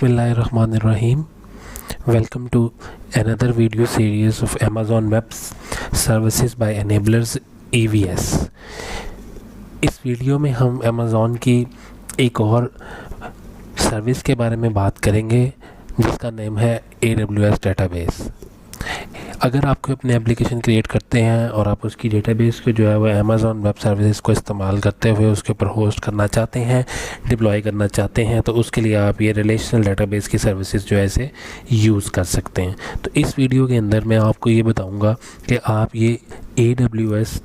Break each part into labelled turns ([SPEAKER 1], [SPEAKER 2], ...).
[SPEAKER 1] Bismillahirrahmanirrahim. Welcome to another video series of Amazon Web Services by Enablers EVS. इस video में हम Amazon की एक और सर्विस के बारे में बात करेंगे जिसका नेम है AWS डेटाबेस। अगर आप कोई अपनी एप्लीकेशन क्रिएट करते हैं और आप उसकी डेटाबेस को जो है वो Amazon वेब सर्विसेज को इस्तेमाल करते हुए उसके ऊपर होस्ट करना चाहते हैं, डिप्लॉय करना चाहते हैं, तो उसके लिए आप ये रिलेशनल डेटाबेस की सर्विसेज जो है इसे यूज़ कर सकते हैं। तो इस वीडियो के अंदर मैं आपको ये बताऊंगा कि आप ये AWS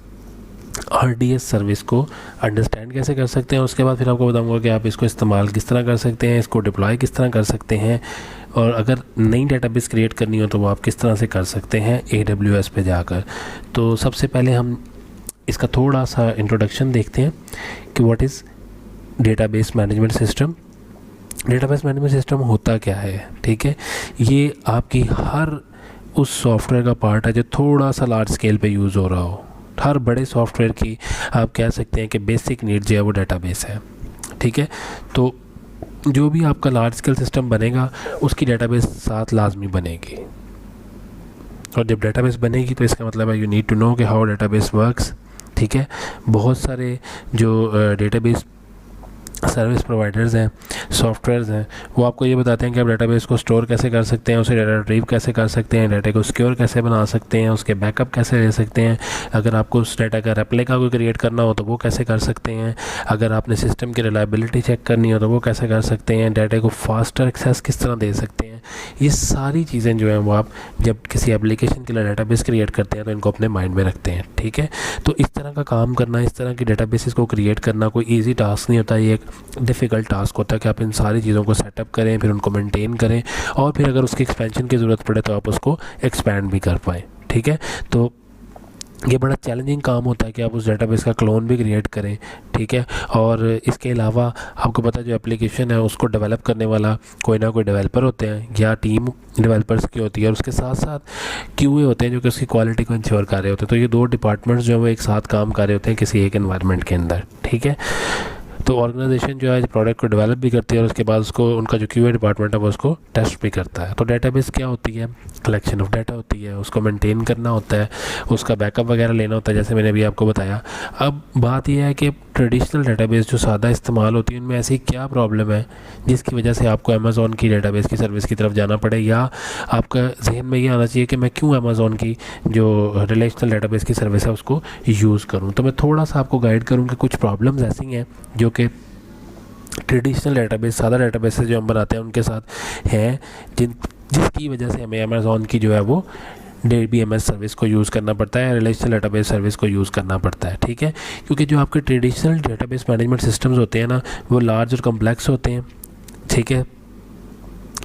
[SPEAKER 1] RDS सर्विस को अंडरस्टैंड कैसे कर सकते हैं। उसके बाद फिर आपको बताऊंगा कि आप इसको इस्तेमाल किस तरह कर सकते हैं, इसको डिप्लॉय किस तरह कर सकते हैं, और अगर नई डेटाबेस क्रिएट करनी हो तो वो आप किस तरह से कर सकते हैं AWS पे जाकर। तो सबसे पहले हम इसका थोड़ा सा इंट्रोडक्शन देखते हैं कि what is database management system. Database management system होता क्या है, ठीक है। ये आपकी हर उस सॉफ्टवेयर का पार्ट है जो थोड़ा सा लार्ज स्केल पे यूज़ हो रहा हो। हर बड़े सॉफ्टवेयर की आप कह सकते हैं कि बेसिक नीड जो है वो डेटाबेस है, ठीक है। तो जो भी आपका लार्ज स्केल सिस्टम बनेगा उसकी डेटाबेस साथ लाजमी बनेगी, और जब डेटाबेस बनेगी तो इसका मतलब है यू नीड टू नो कि हाउ डेटाबेस वर्क्स, ठीक है। बहुत सारे जो डेटाबेस सर्विस प्रोवाइडर्स हैं, सॉफ्टवेयर्स हैं, वो आपको ये बताते हैं कि आप डेटाबेस को स्टोर कैसे कर सकते हैं, उसे डाटा रिट्रीव कैसे कर सकते हैं, डाटा को सिक्योर कैसे बना सकते हैं, उसके बैकअप कैसे ले सकते हैं, अगर आपको उस डाटा का रेप्लिका को क्रिएट करना हो तो वो कैसे कर सकते हैं, अगर आपने सिस्टम की रिलायबिलिटी चेक करनी हो तो वो कैसे कर सकते हैं, डाटा को फास्टर एक्सेस किस तरह दे सकते हैं। ये सारी चीज़ें जो हैं वो आप जब किसी एप्लीकेशन के लिए डेटाबेस क्रिएट करते हैं तो इनको अपने माइंड में रखते हैं, ठीक है। तो इस तरह का काम करना, इस तरह की डेटाबेसेस को क्रिएट करना कोई ईजी टास्क नहीं होता, ये एक डिफ़िकल्ट टास्क होता है कि आप इन सारी चीज़ों को सेटअप करें, फिर उनको मेंटेन करें, और फिर अगर उसकी एक्सपेंशन की ज़रूरत पड़े तो आप उसको एक्सपैंड भी कर पाएँ, ठीक है। तो ये बड़ा चैलेंजिंग काम होता है कि आप उस डेटाबेस का क्लोन भी क्रिएट करें, ठीक है। और इसके अलावा आपको पता है जो एप्लीकेशन है उसको डेवलप करने वाला कोई ना कोई डेवलपर होते हैं या टीम डेवलपर्स की होती है, और उसके साथ साथ QA होते हैं जो कि उसकी क्वालिटी को इंश्योर कर रहे होते हैं। तो ये दो डिपार्टमेंट्स जो है वो एक साथ काम कर रहे होते हैं किसी एक एनवायरनमेंट के अंदर, ठीक है। तो ऑर्गेनाइजेशन जो है प्रोडक्ट को डेवलप भी करती है और उसके बाद उसको उनका जो QA डिपार्टमेंट है वो उसको टेस्ट भी करता है। तो डेटाबेस क्या होती है, कलेक्शन ऑफ डाटा होती है, उसको मेंटेन करना होता है, उसका बैकअप वगैरह लेना होता है, जैसे मैंने अभी आपको बताया। अब बात यह है कि ट्रेडिशनल डेटाबेस जो सादा इस्तेमाल होती है उनमें ऐसी क्या प्रॉब्लम है जिसकी वजह से आपको अमेज़ॉन की डेटाबेस की सर्विस की तरफ जाना पड़े, या आपका जहन में ये आना चाहिए कि मैं क्यों अमेज़ॉन की जो रिलेशनल डेटाबेस की सर्विस है उसको यूज़ करूँ। तो मैं थोड़ा सा आपको गाइड करूँ कि कुछ प्रॉब्लम्स ऐसी हैं जो कि ट्रेडिशनल डेटाबेस, सादा डेटाबेस जो हम बनाते हैं उनके साथ हैं, जिसकी वजह से हमें अमेज़ॉन की जो है वो DBMS सर्विस को यूज़ करना पड़ता है, रिलेशनल डेटाबेस सर्विस को यूज़ करना पड़ता है, ठीक है। क्योंकि जो आपके ट्रेडिशनल डेटाबेस मैनेजमेंट सिस्टम्स होते हैं ना वो लार्ज और कम्प्लेक्स होते हैं, ठीक है।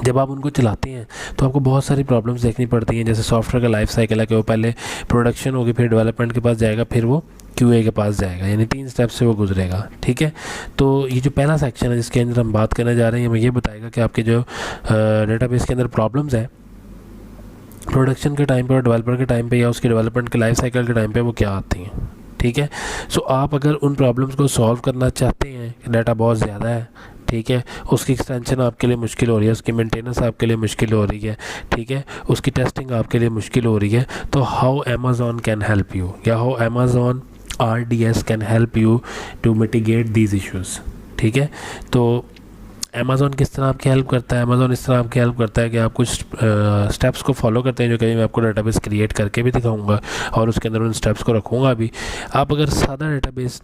[SPEAKER 1] जब आप उनको चलाते हैं तो आपको बहुत सारी प्रॉब्लम्स देखनी पड़ती हैं, जैसे सॉफ्टवेयर का लाइफ साइकिल है कि वो पहले प्रोडक्शन होगी, फिर डेवलपमेंट के पास जाएगा, फिर वो QA के पास जाएगा, यानी 3 स्टेप से वो गुजरेगा, ठीक है। तो ये जो पहला सेक्शन है जिसके अंदर हम बात करने जा रहे हैं, हमें ये बताएगा कि आपके जो डेटाबेस के अंदर प्रॉब्लम्स है प्रोडक्शन के टाइम पे और डेवलपर के टाइम पे या उसकी डेवलपमेंट के लाइफ साइकिल के टाइम पे वो क्या आती हैं, ठीक है। सो आप अगर उन प्रॉब्लम्स को सॉल्व करना चाहते हैं, डाटा बहुत ज़्यादा है, ठीक है, उसकी एक्सटेंशन आपके लिए मुश्किल हो रही है, उसकी मेंटेनेंस आपके लिए मुश्किल हो रही है, ठीक है, उसकी टेस्टिंग आपके लिए मुश्किल हो रही है, तो how Amazon can help you, या how Amazon RDS can help you to mitigate these issues, ठीक है। तो अमेज़ॉन किस तरह आपकी हेल्प करता है, अमेज़ॉन इस तरह आपकी हेल्प करता है कि आप कुछ स्टेप्स को फॉलो करते हैं जो कहीं मैं आपको डेटाबेस क्रिएट करके भी दिखाऊंगा और उसके अंदर उन स्टेप्स को रखूँगा भी। आप अगर सादा डेटाबेस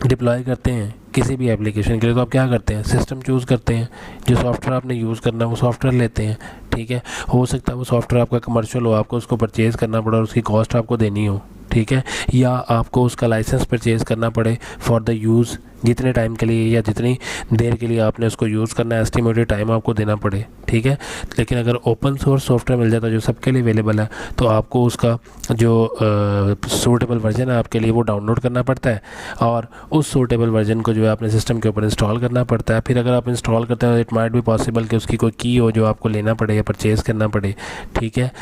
[SPEAKER 1] डिप्लॉय करते हैं किसी भी एप्लीकेशन के लिए तो आप क्या करते हैं, सिस्टम चूज़ करते हैं, जो सॉफ्टवेयर आपने यूज़ करना है वो सॉफ्टवेयर लेते हैं, ठीक है। हो सकता है वो सॉफ्टवेयर आपका कमर्शियल हो, आपको उसको परचेज़ करना पड़ा और उसकी कॉस्ट आपको देनी हो, ठीक है, या आपको उसका लाइसेंस परचेज़ करना पड़े फॉर द यूज़, जितने टाइम के लिए या जितनी देर के लिए आपने उसको यूज़ करना है, एस्टिमेटेड टाइम आपको देना पड़े, ठीक है। लेकिन अगर ओपन सोर्स सॉफ्टवेयर मिल जाता है जो सबके लिए अवेलेबल है तो आपको उसका जो सूटेबल वर्जन है आपके लिए वो डाउनलोड करना पड़ता है, और उस सूटेबल वर्जन को जो है अपने सिस्टम के ऊपर इंस्टॉल करना पड़ता है। फिर अगर आप इंस्टॉल करते हैं इट माइट भी पॉसिबल कि उसकी कोई की हो जो आपको लेना पड़े या परचेज़ करना पड़े, ठीक है।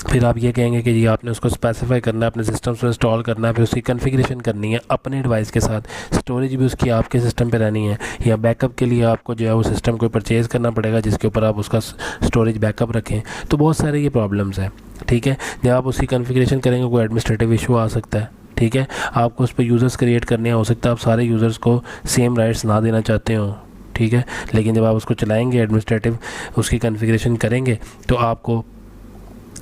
[SPEAKER 1] फिर आप ये कहेंगे कि जी आपने उसको स्पेसिफाई करना है, अपने सिस्टम में इंस्टॉल करना है, फिर उसकी कॉन्फ़िगरेशन करनी है अपने डिवाइस के साथ, स्टोरेज भी उसकी आपके सिस्टम पे रहनी है, या बैकअप के लिए आपको जो है वो सिस्टम को परचेज़ करना पड़ेगा जिसके ऊपर आप उसका स्टोरेज बैकअप रखें। तो बहुत सारे ये प्रॉब्लम्स हैं, ठीक है। जब आप उसकी कॉन्फ़िगरेशन करेंगे कोई एडमिनिस्ट्रेटिव इशू आ सकता है, ठीक है। आपको उस पर यूज़र्स क्रिएट करने हो सकता है आप सारे यूज़र्स को सेम राइट्स ना देना चाहते हो, ठीक है। लेकिन जब आप उसको चलाएंगे, एडमिनिस्ट्रेटिव उसकी कॉन्फ़िगरेशन करेंगे, तो आपको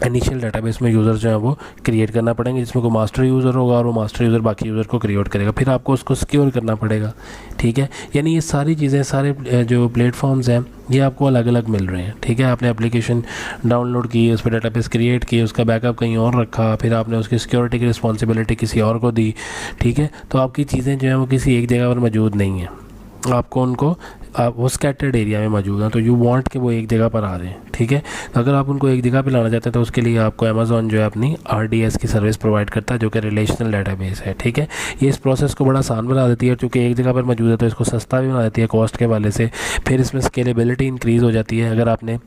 [SPEAKER 1] इनिशियल डेटाबेस में यूज़र जो है वो क्रिएट करना पड़ेंगे, जिसमें कोई मास्टर यूज़र होगा और वो मास्टर यूज़र बाकी यूज़र को क्रिएट करेगा, फिर आपको उसको सिक्योर करना पड़ेगा, ठीक है। यानी ये सारी चीज़ें, सारे जो प्लेटफॉर्म्स हैं ये आपको अलग अलग मिल रहे हैं, ठीक है। आपने एप्लीकेशन डाउनलोड की, उस पर डेटाबेस क्रिएट की, उसका बैकअप कहीं और रखा, फिर आपने उसकी सिक्योरिटी की रिस्पॉन्सिबिलिटी किसी और को दी, ठीक है। तो आपकी चीज़ें जो हैं वो किसी एक जगह पर मौजूद नहीं हैं, आपको उनको वो स्कैटर्ड एरिया में मौजूद हैं, तो यू वांट कि वो एक जगह पर आ रहे हैं, ठीक है। तो अगर आप उनको एक जगह पे लाना चाहते हैं तो उसके लिए आपको अमेज़ॉन जो है अपनी RDS की सर्विस प्रोवाइड करता है, जो कि रिलेशनल डेटाबेस है, ठीक है। ये इस प्रोसेस को बड़ा आसान बना देती है, क्योंकि एक जगह पर मौजूद है तो इसको सस्ता भी बना देती है कॉस्ट के वाले से। फिर इसमें स्केलेबिलिटी इंक्रीज़ हो जाती है, अगर आपने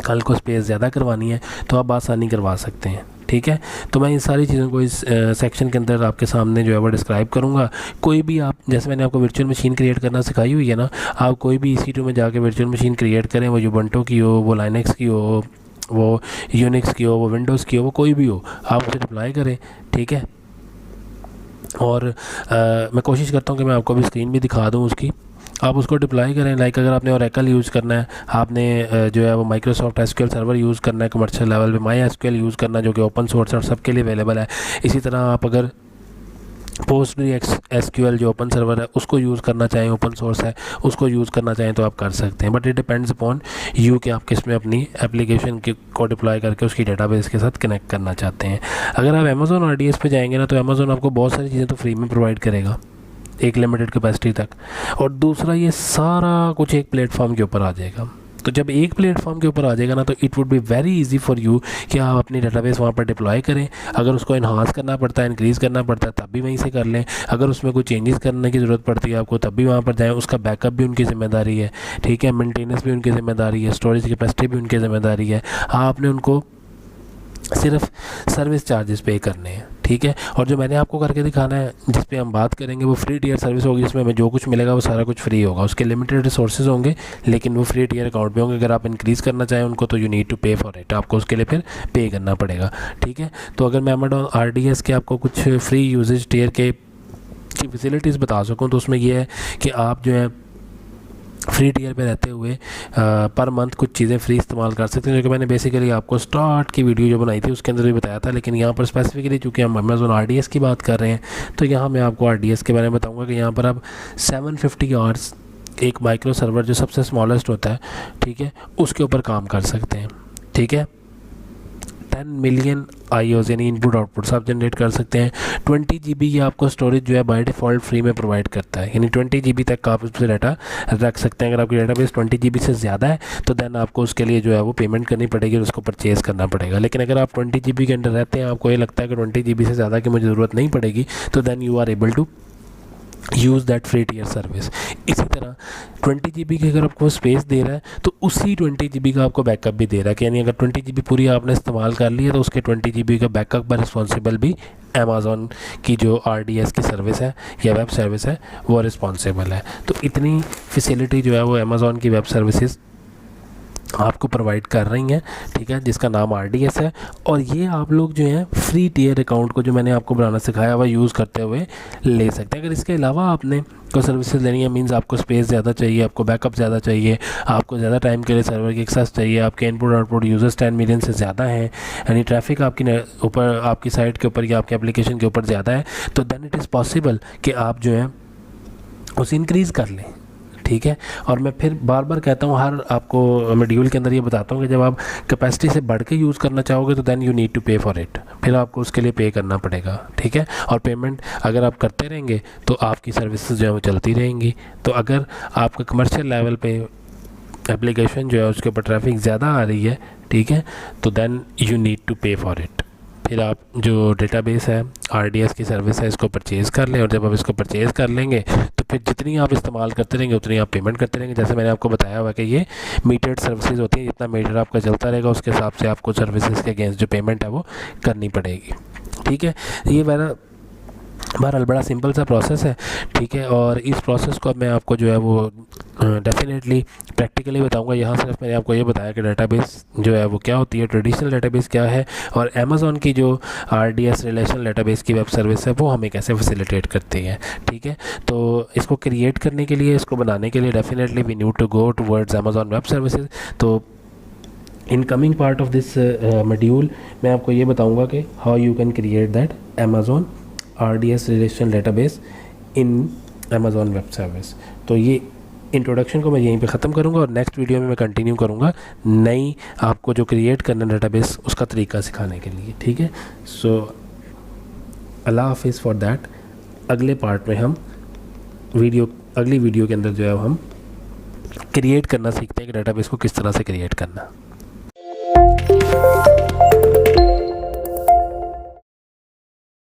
[SPEAKER 1] कल को स्पेस ज़्यादा करवानी है तो आप आसानी करवा सकते हैं, ठीक है। तो मैं इन सारी चीज़ों को इस सेक्शन के अंदर आपके सामने जो है वो डिस्क्राइब करूँगा। कोई भी आप, जैसे मैंने आपको वर्चुअल मशीन क्रिएट करना सिखाई हुई है ना, आप कोई भी EC2 में जाके वर्चुअल मशीन क्रिएट करें, वो यूबंटो की हो, वो लाइनक्स की हो, वो यूनिक्स की हो, वो विंडोज़ की हो, वो कोई भी हो, आप उसे अप्लाई करें, ठीक है। और मैं कोशिश करता हूँ कि मैं आपको अभी स्क्रीन भी दिखा दूँ उसकी, आप उसको डिप्लॉय करें। लाइक अगर आपने ओरेकल यूज़ करना है, आपने जो है वो माइक्रोसॉफ्ट SQL सर्वर यूज़ करना है कमर्शियल लेवल पे, MySQL यूज़ करना है जो कि ओपन सोर्स और सबके लिए अवेलेबल है। इसी तरह आप अगर PostgreSQL जो ओपन सर्वर है उसको यूज़ करना चाहें, ओपन सोर्स है, उसको यूज़ करना चाहें तो आप कर सकते हैं, but it depends upon you कि आप किस में अपनी एप्लीकेशन को डिप्लॉय करके उसकी डेटाबेस के साथ कनेक्ट करना चाहते हैं। अगर आप अमेज़ॉन RDS पे जाएंगे ना, तो अमेज़ॉन आपको बहुत सारी चीज़ें तो फ्री में प्रोवाइड करेगा एक लिमिटेड कैपेसिटी तक, और दूसरा ये सारा कुछ एक प्लेटफॉर्म के ऊपर आ जाएगा। तो जब एक प्लेटफॉर्म के ऊपर आ जाएगा ना, तो it would be very easy for you कि आप अपनी डेटाबेस वहाँ पर डिप्लॉय करें। अगर उसको इन्हांस करना पड़ता है, इंक्रीज़ करना पड़ता है, तब भी वहीं से कर लें। अगर उसमें कोई चेंजेस करने की ज़रूरत पड़ती है आपको, तब भी वहाँ पर जाएँ। उसका बैकअप भी उनकी ज़िम्मेदारी है, ठीक है। मेंटेनेंस भी उनकी ज़िम्मेदारी है, स्टोरेज कैपेसिटी भी उनकी ज़िम्मेदारी है। आपने उनको सिर्फ सर्विस चार्जेस पे करने हैं, ठीक है। और जो मैंने आपको करके दिखाना है, जिस पे हम बात करेंगे, वो फ्री टियर सर्विस होगी, जिसमें हमें जो कुछ मिलेगा वो सारा कुछ फ्री होगा। उसके लिमिटेड रिसोर्सेज होंगे, लेकिन वो फ्री टियर अकाउंट पे होंगे। अगर आप इंक्रीज़ करना चाहें उनको, तो यू नीड टू पे फॉर इट, आपको उसके लिए फिर पे करना पड़ेगा, ठीक है। तो अगर मैं अमेज़ॉन RDS के आपको कुछ फ्री यूजेज टियर की फैसिलिटीज़ बता सकूँ, तो उसमें यह है कि आप जो है फ्री टियर पे रहते हुए पर मंथ कुछ चीज़ें फ्री इस्तेमाल कर सकते हैं, जो कि मैंने बेसिकली आपको स्टार्ट की वीडियो जो बनाई थी उसके अंदर भी बताया था। लेकिन यहाँ पर स्पेसिफिकली चूँकि हम अमेज़ॉन RDS की बात कर रहे हैं, तो यहाँ मैं आपको RDS के बारे में बताऊँगा कि यहाँ पर आप 750 आवर्स एक माइक्रो सर्वर जो सबसे स्मॉलेस्ट होता है, ठीक है, उसके ऊपर काम कर सकते हैं, ठीक है। 10 मिलियन IOs यानी इनपुट आउटपुट आप जनरेट कर सकते हैं। 20 GB ये आपको स्टोरेज जो है बाय डिफ़ॉल्ट फ्री में प्रोवाइड करता है, यानी 20 GB तक आप उससे डाटा रख सकते हैं। अगर आपकी डेटाबेस 20 GB से ज़्यादा है तो देन आपको उसके लिए जो है वो पेमेंट करनी पड़ेगी और उसको परचेज़ करना पड़ेगा। लेकिन अगर आप 20 GB के अंदर रहते हैं, आपको ये लगता है कि 20 GB से ज़्यादा की मुझे ज़रूरत नहीं पड़ेगी, तो then you are able to use that free tier service. इसी तरह 20 GB की अगर आपको स्पेस दे रहा है, तो उसी 20 GB का आपको बैकअप भी दे रहा है, कि यानी अगर 20 GB पूरी आपने इस्तेमाल कर ली है, तो उसके 20 GB का बैकअप पर रिस्पॉन्सिबल भी अमेज़ॉन की जो RDS की सर्विस है या वेब सर्विस है वो रिस्पॉन्सिबल है। तो इतनी फैसिलिटी जो है वो अमेज़ॉन की वेब सर्विसेज आपको प्रोवाइड कर रही हैं, ठीक है, जिसका नाम RDS है। और ये आप लोग जो है फ्री टियर अकाउंट को जो मैंने आपको बनाना सिखाया हुआ यूज़ करते हुए ले सकते हैं। अगर इसके अलावा आपने कोई सर्विसेज लेनी है, मींस आपको स्पेस ज़्यादा चाहिए, आपको बैकअप ज़्यादा चाहिए, आपको ज़्यादा टाइम के लिए सर्वर की एक्सेस चाहिए, आपके इनपुट आउटपुट यूजर्स 10 मिलियन से ज़्यादा हैं, यानी ट्रैफिक आपकी ऊपर, आपकी साइट के ऊपर या आपके एप्लीकेशन के ऊपर ज़्यादा है, तो देन इट इज़ पॉसिबल कि आप जो है उसे इंक्रीज़ कर लें, ठीक है। और मैं फिर बार बार कहता हूँ, हर आपको मॉड्यूल के अंदर ये बताता हूँ कि जब आप कैपेसिटी से बढ़ के यूज़ करना चाहोगे, तो देन यू नीड टू पे फॉर इट, फिर आपको उसके लिए पे करना पड़ेगा, ठीक है। और पेमेंट अगर आप करते रहेंगे तो आपकी सर्विसेज जो है वो चलती रहेंगी। तो अगर आपका कमर्शियल लेवल पे एप्लीकेशन जो है उसके ऊपर ट्रैफिक ज़्यादा आ रही है, ठीक है, तो देन यू नीड टू पे फॉर इट। फिर आप जो डेटाबेस है RDS की सर्विस है इसको परचेज़ कर लें, और जब आप इसको परचेज़ कर लेंगे तो फिर जितनी आप इस्तेमाल करते रहेंगे उतनी आप पेमेंट करते रहेंगे। जैसे मैंने आपको बताया हुआ कि ये मीटर्ड सर्विसेज होती हैं, जितना मीटर आपका चलता रहेगा उसके हिसाब से आपको सर्विसेज के अगेंस्ट जो पेमेंट है वो करनी पड़ेगी। ठीक है, ये बहरहाल बड़ा सिंपल सा प्रोसेस है। ठीक है, और इस प्रोसेस को अब मैं आपको जो है वो डेफिनेटली प्रैक्टिकली बताऊंगा। यहाँ सिर्फ मैंने आपको ये बताया कि डेटाबेस जो है वो क्या होती है, ट्रेडिशनल डेटाबेस क्या है, और अमेज़ॉन की जो RDS रिलेशनल डेटाबेस की वेब सर्विस है वो हमें कैसे फैसिलिटेट करती है। ठीक है, तो इसको क्रिएट करने के लिए, इसको बनाने के लिए definitely we need to go towards Amazon web services. तो in coming part of this module मैं आपको ये बताऊंगा कि how you can create that Amazon RDS relational database in Amazon web service. तो ये इंट्रोडक्शन को मैं यहीं पे ख़त्म करूँगा और नेक्स्ट वीडियो में मैं कंटिन्यू करूँगा नई आपको जो क्रिएट करना डेटाबेस उसका तरीका सिखाने के लिए। ठीक है, सो अल्लाह हाफिज़ फॉर दैट। अगले पार्ट में हम अगली वीडियो के अंदर जो है हम क्रिएट करना सीखते हैं कि डेटाबेस को किस तरह से क्रिएट करना।